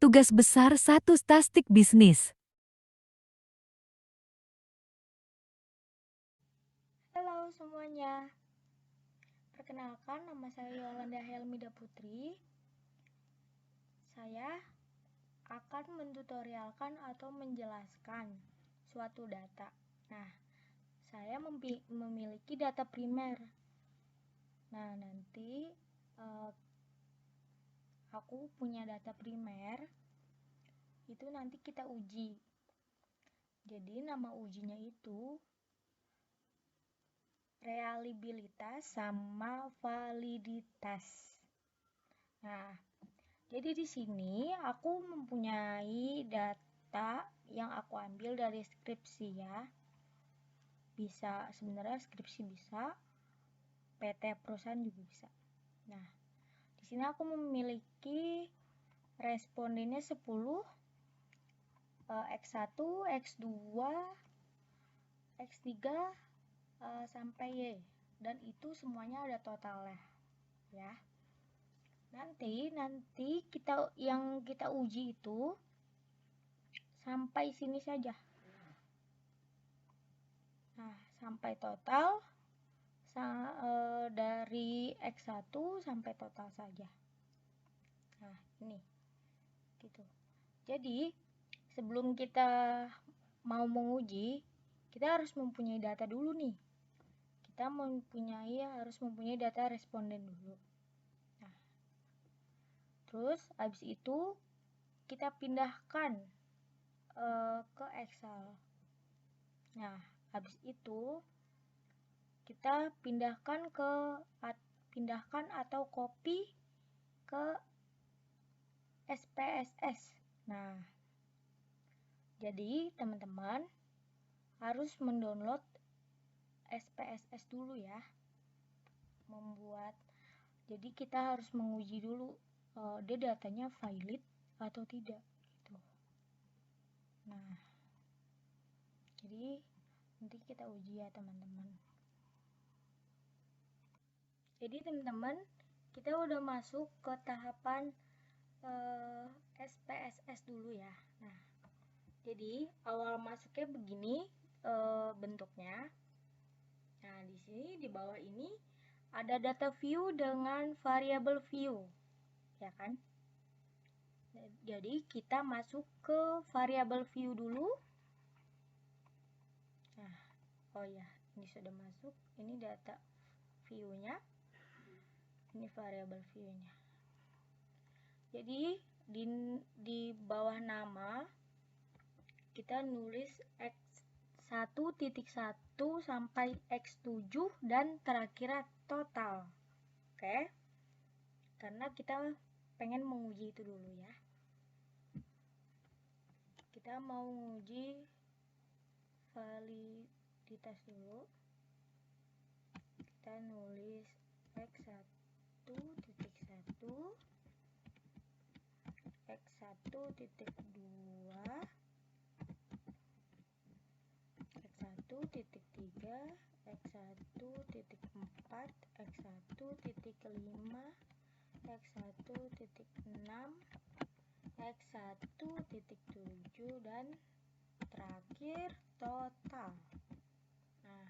Tugas besar 1 Tastik Bisnis. Halo semuanya, perkenalkan nama saya Yolanda Helmida Putri. Saya akan mentutorialkan atau menjelaskan suatu data. Nah, saya memiliki data primer. Nah, nanti aku punya data primer, itu nanti kita uji. Jadi nama ujinya itu reliabilitas sama validitas. Nah, jadi di sini aku mempunyai data yang aku ambil dari skripsi ya. Bisa, sebenarnya skripsi bisa, PT perusahaan juga bisa. Nah, di sini aku memiliki respondennya 10, X1, X2, X3 sampai Y, dan itu semuanya ada totalnya ya. Nanti yang kita uji itu sampai sini saja. Nah, sampai total dari X1 sampai total saja. Nah, ini gitu. Jadi, sebelum kita mau menguji, kita harus mempunyai data dulu nih. Kita harus mempunyai data responden dulu. Nah, terus habis itu kita pindahkan ke Excel. Nah, habis itu kita pindahkan atau copy ke SPSS. Nah, jadi teman-teman harus mendownload SPSS dulu ya. Jadi kita harus menguji dulu dia datanya valid atau tidak gitu. Nah, jadi nanti kita uji ya teman-teman. Jadi teman-teman, kita udah masuk ke tahapan SPSS dulu ya. Nah, jadi awal masuknya begini bentuknya. Nah, di sini di bawah ini ada data view dengan variable view, ya kan? Jadi kita masuk ke variable view dulu. Nah, oh ya, ini sudah masuk. Ini data view-nya. Ini variable view-nya. Jadi di bawah nama kita nulis X1.1 sampai X7 dan terakhir total. Oke? Karena kita pengen menguji itu dulu ya. Kita mau menguji validitas dulu. Kita nulis X1.1, X1.2, X1.3, X1.4, X1.5, X1.6, X1.7, dan terakhir total. Nah,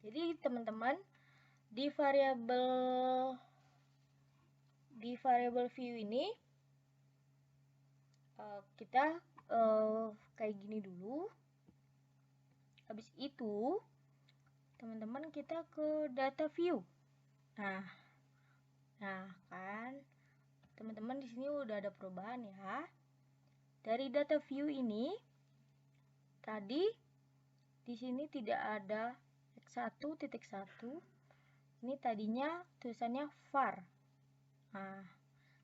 jadi teman-teman di variable view ini kita kayak gini dulu. Habis itu teman-teman kita ke data view. Nah kan teman-teman di sini udah ada perubahan ya. Dari data view ini tadi di sini tidak ada X1.1. Ini tadinya tulisannya var. Nah,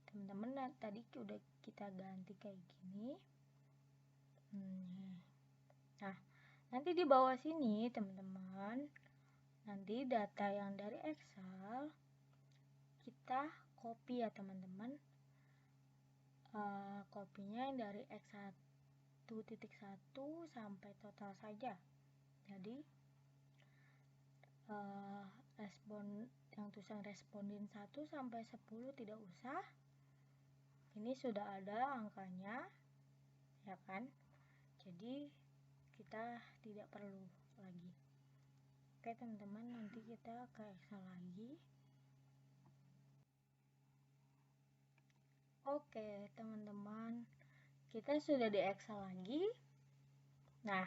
teman-teman tadi udah kita ganti kayak gini. Nah, nanti di bawah sini teman-teman, nanti data yang dari Excel kita copy ya teman-teman. Kopinya yang dari X1.1 sampai total saja. Jadi yang tulisan responden 1 sampai 10 tidak usah. ini sudah ada angkanya, ya kan? Jadi kita tidak perlu lagi. Oke teman-teman, nanti kita ke Excel lagi. Oke teman-teman, kita sudah di Excel lagi. Nah,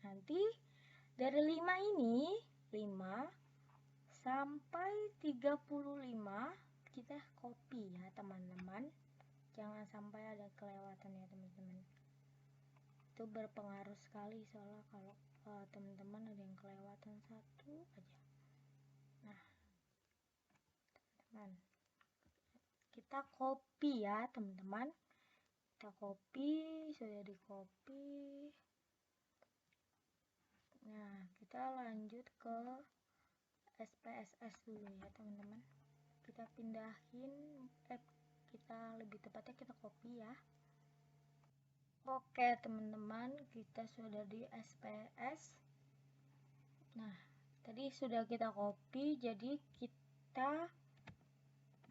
nanti dari 5 ini, 5 sampai 35 kita copy ya teman-teman. Jangan sampai ada kelewatan ya teman-teman. Itu berpengaruh sekali soalnya kalau teman-teman ada yang kelewatan satu aja. Nah, teman, kita copy ya teman-teman. Kita copy, sudah di copy. Nah, kita lanjut ke SPSS dulu ya teman-teman. Kita pindahin, kita lebih tepatnya kita copy ya. Oke teman-teman, kita sudah di SPS. Nah, tadi sudah kita copy, jadi kita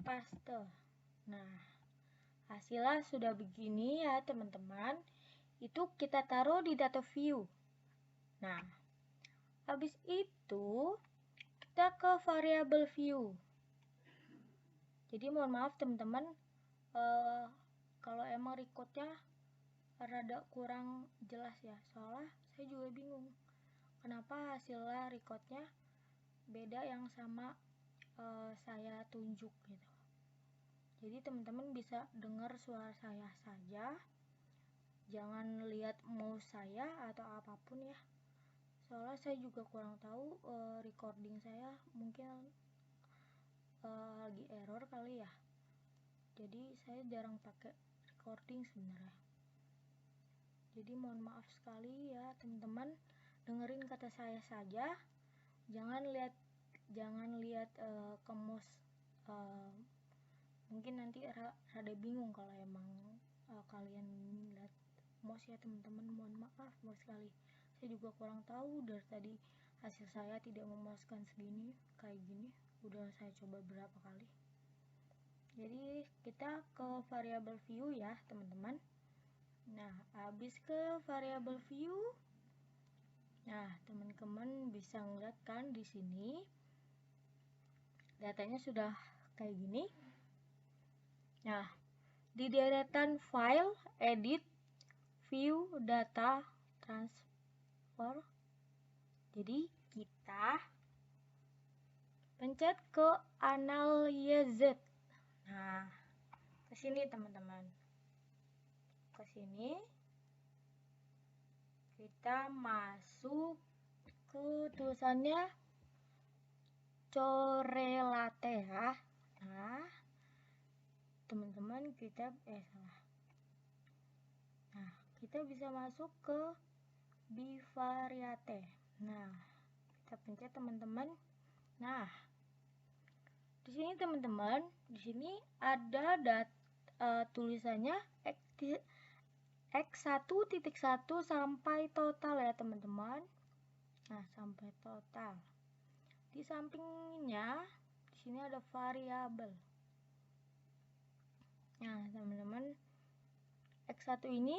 paste. Nah, hasilnya sudah begini ya teman-teman. Itu kita taruh di data view. Nah, habis itu kita ke variable view. Jadi mohon maaf teman-teman, kalau emang recordnya rada kurang jelas ya, soalnya saya juga bingung kenapa hasilnya recordnya beda yang sama saya tunjuk gitu. Jadi teman-teman bisa dengar suara saya saja, jangan lihat mouse saya atau apapun ya, soalnya saya juga kurang tahu recording saya mungkin lagi error kali ya, jadi saya jarang pakai recording sebenarnya. Jadi mohon maaf sekali ya teman-teman, dengerin kata saya saja, jangan lihat ke mouse. Mungkin nanti rada bingung kalau emang kalian lihat mouse ya teman-teman, mohon maaf sekali. Saya juga kurang tahu, dari tadi hasil saya tidak memuaskan segini, kayak gini udah saya coba berapa kali. Jadi kita ke variable view ya teman-teman. Nah, habis ke variable view, nah teman-teman bisa ngeliat kan di sini datanya sudah kayak gini. Nah, di deretan file, edit, view, data, transfer. Jadi kita pencet ke analyze. Nah, ke sini teman-teman. Ke sini kita masuk ke tulisannya correlate ya. Nah, teman-teman kita salah. Nah, kita bisa masuk ke bivariate. Nah, kita pencet teman-teman. Nah, di sini teman-teman, di sini ada tulisannya X1.1 sampai total ya teman-teman. Nah, sampai total. Di sampingnya di sini ada variabel. Nah, teman-teman, X1 ini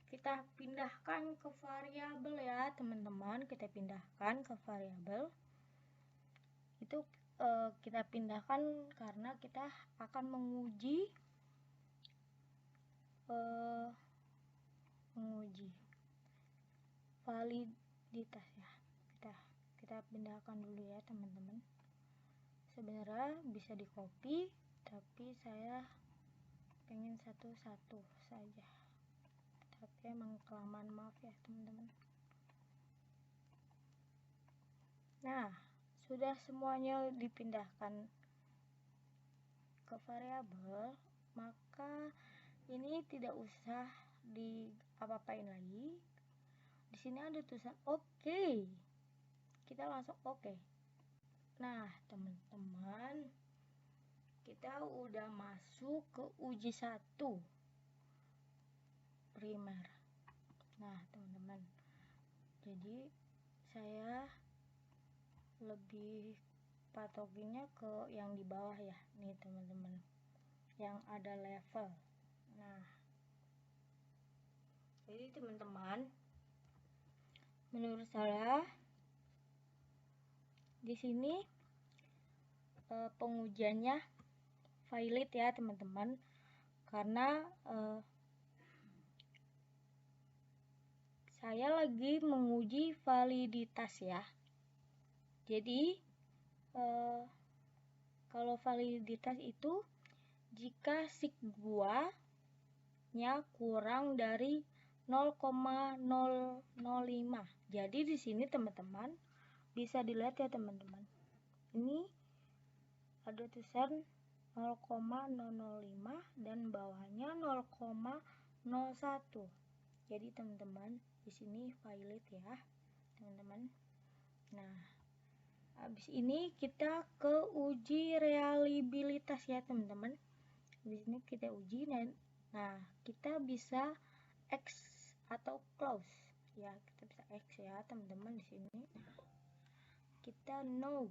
kita pindahkan ke variabel ya, teman-teman. Kita pindahkan ke variabel. Itu kita pindahkan karena kita akan menguji validitas ya. Kita pindahkan dulu ya teman-teman. Sebenarnya bisa di copy, tapi saya pengen satu-satu saja, tapi emang kelamaan, maaf ya teman-teman. Nah, sudah semuanya dipindahkan ke variabel, maka ini tidak usah di apa-apain lagi. Di sini ada tulisan oke. Kita langsung oke. Nah, teman-teman, kita udah masuk ke uji 1 primer. Nah, teman-teman, jadi saya lebih patokinya ke yang di bawah ya, nih teman-teman, yang ada level. Nah, jadi teman-teman, menurut saya di sini pengujiannya valid ya teman-teman, karena saya lagi menguji validitas ya. Jadi kalau validitas itu jika sigma-nya kurang dari 0,005. Jadi di sini teman-teman bisa dilihat ya teman-teman. Ini ada tulisan 0,005 dan bawahnya 0,01. Jadi teman-teman di sini valid ya teman-teman. Nah, habis ini kita ke uji reliabilitas ya teman-teman. Di sini kita uji dan nah kita bisa X atau close ya, kita bisa X ya teman-teman. Di sini kita no.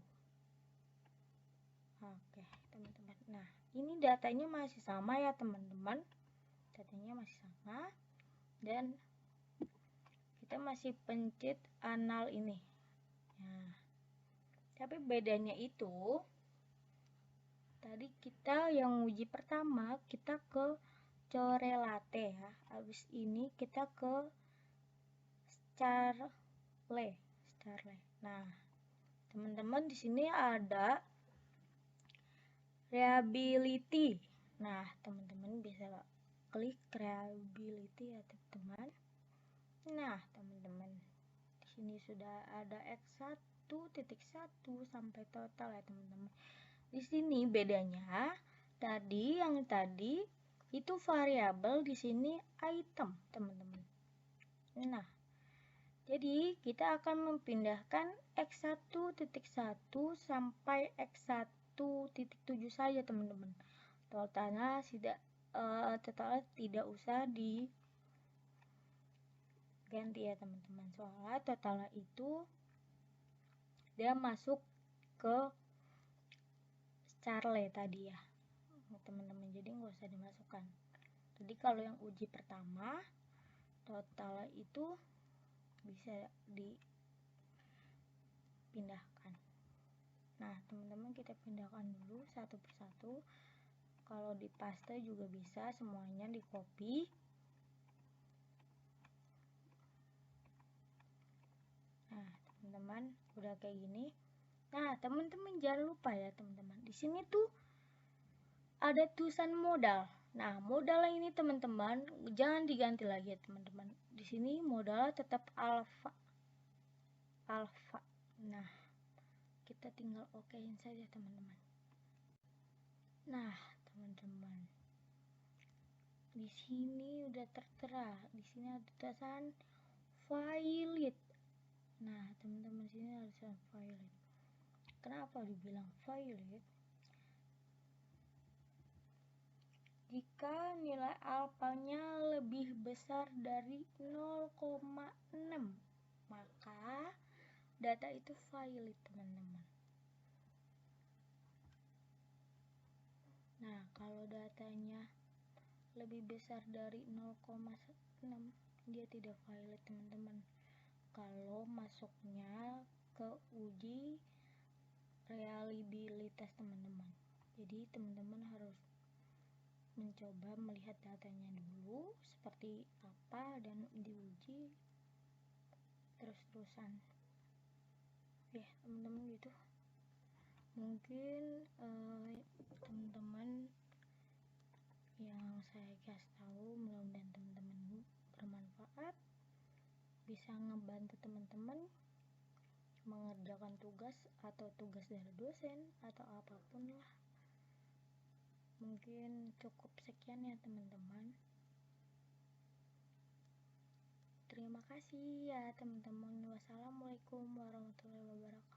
Oke teman-teman, nah ini datanya masih sama ya teman-teman, datanya masih sama dan kita masih pencet anal ini. Nah, tapi bedanya itu tadi kita yang uji pertama kita ke correlate ya, habis ini kita ke Starle. Nah teman-teman di sini ada reliability. Nah teman-teman bisa klik reliability ya teman-teman. Nah teman-teman di sini sudah ada X1.1 sampai total ya teman-teman. Di sini bedanya yang tadi itu variabel, di sini item teman-teman. Nah jadi kita akan memindahkan X1.1 sampai X1.7 saja teman-teman. Totalnya tidak usah diganti ya teman-teman. Soalnya totalnya itu dia masuk ke Starle tadi ya teman-teman, jadi nggak usah dimasukkan. Jadi kalau yang uji pertama totalnya itu bisa dipindahkan. Nah teman-teman kita pindahkan dulu satu persatu. Kalau di paste juga bisa, semuanya di copy. Nah teman-teman udah kayak gini. Nah teman-teman jangan lupa ya teman-teman, di sini tuh ada tulisan modal. Nah modal ini teman-teman jangan diganti lagi ya teman-teman. Di sini modal tetap alfa. Nah kita tinggal okein saja teman-teman. Nah teman-teman di sini udah tertera, di sini ada tulisan valid. Nah teman-teman sini ada tulisan valid. Kenapa dibilang valid? Jika nilai alfanya lebih besar dari 0,6 maka data itu valid teman-teman. Nah kalau datanya lebih besar dari 0,6 dia tidak valid teman-teman. Kalau masuknya ke uji reliabilitas teman-teman. Jadi teman-teman harus mencoba melihat datanya dulu seperti apa dan diuji terus-terusan ya teman-teman gitu. Mungkin teman-teman yang saya kasih tahu mudah-mudahan teman-teman bermanfaat, bisa ngebantu teman-teman mengerjakan tugas atau tugas dari dosen atau apapun lah. Mungkin cukup sekian ya teman-teman. Terima kasih ya teman-teman. Wassalamualaikum warahmatullahi wabarakatuh.